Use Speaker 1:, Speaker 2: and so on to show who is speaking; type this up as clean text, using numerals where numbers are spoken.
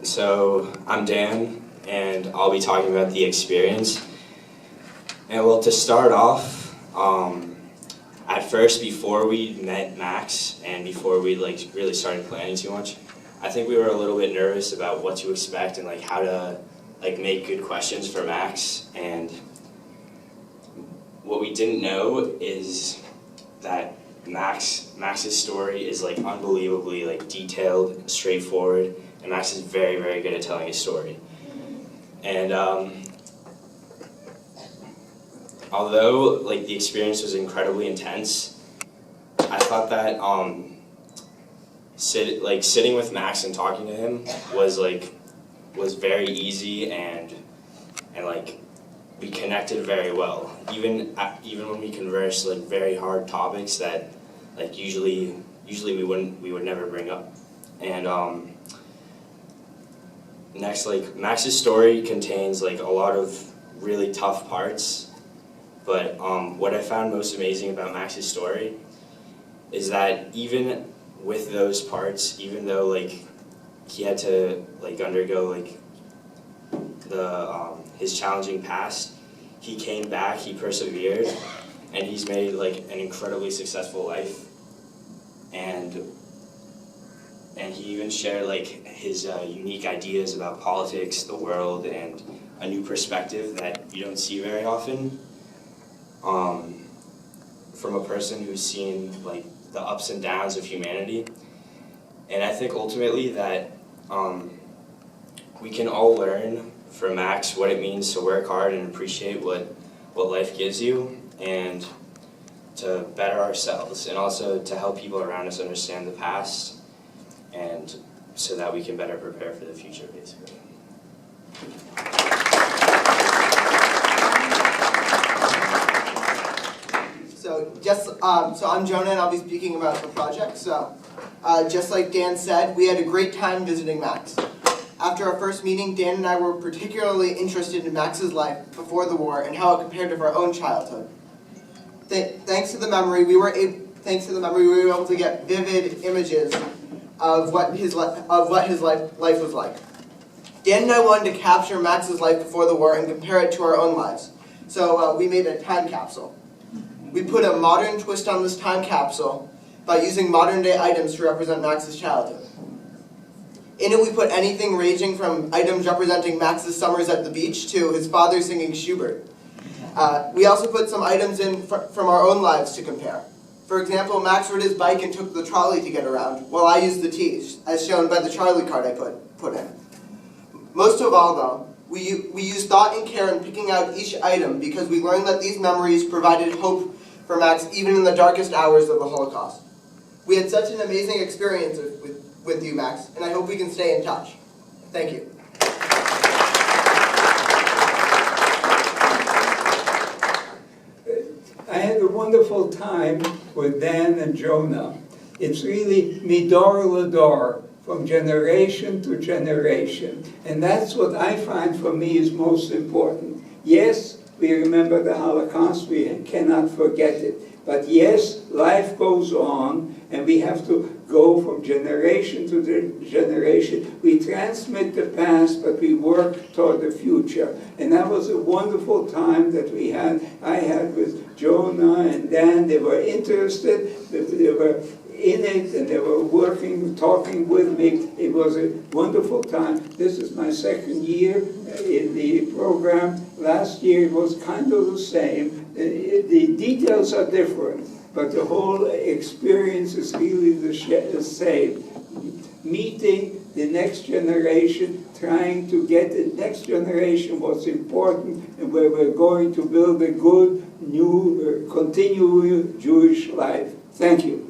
Speaker 1: So I'm Dan, and I'll be talking about the experience. And well, to start off, at first, before we met Max and before we really started planning too much, I think we were a little bit nervous about what to expect and how to make good questions for Max. And what we didn't know is that Max's story is unbelievably detailed, straightforward, and Max is very, very good at telling his story. And although the experience was incredibly intense, I thought that sitting with Max and talking to him was very easy, and we connected very well. Even when we conversed very hard topics that usually we would never bring up. And next, Max's story contains a lot of really tough parts, but what I found most amazing about Max's story is that even with those parts, even though he had to undergo his challenging past, he came back, he persevered, and he's made an incredibly successful life. And he even shared his unique ideas about politics, the world, and a new perspective that you don't see very often from a person who's seen the ups and downs of humanity. And I think ultimately that we can all learn from Max what it means to work hard and appreciate what life gives you, and to better ourselves, and also to help people around us understand the past, and so that we can better prepare for the future, basically.
Speaker 2: So I'm Jonah, and I'll be speaking about the project. So just like Dan said, we had a great time visiting Max. After our first meeting, Dan and I were particularly interested in Max's life before the war and how it compared to our own childhood. Thanks to the memory, we were able to get vivid images of what his life was like. Dan and I wanted to capture Max's life before the war and compare it to our own lives. So we made a time capsule. We put a modern twist on this time capsule by using modern-day items to represent Max's childhood. In it, we put anything ranging from items representing Max's summers at the beach to his father singing Schubert. We also put some items in from our own lives to compare. For example, Max rode his bike and took the trolley to get around, while I used the T, as shown by the trolley card I put in. Most of all, though, we used thought and care in picking out each item because we learned that these memories provided hope for Max even in the darkest hours of the Holocaust. We had such an amazing experience with you, Max, and I hope we can stay in touch. Thank you.
Speaker 3: I had a wonderful time with Dan and Jonah. It's really midor lador, from generation to generation. And that's what I find for me is most important. Yes, we remember the Holocaust, we cannot forget it. But yes, life goes on, and we have to go from generation to generation. We transmit the past, but we work toward the future. And that was a wonderful time that I had with Jonah and Dan. They were interested, they were in it, and they were working, talking with me. It was a wonderful time. This is my second year in the program. Last year it was kind of the same. The details are different, but the whole experience is really the same. Meeting the next generation, trying to get the next generation what's important, and where we're going to build a good, new, continuing Jewish life. Thank you.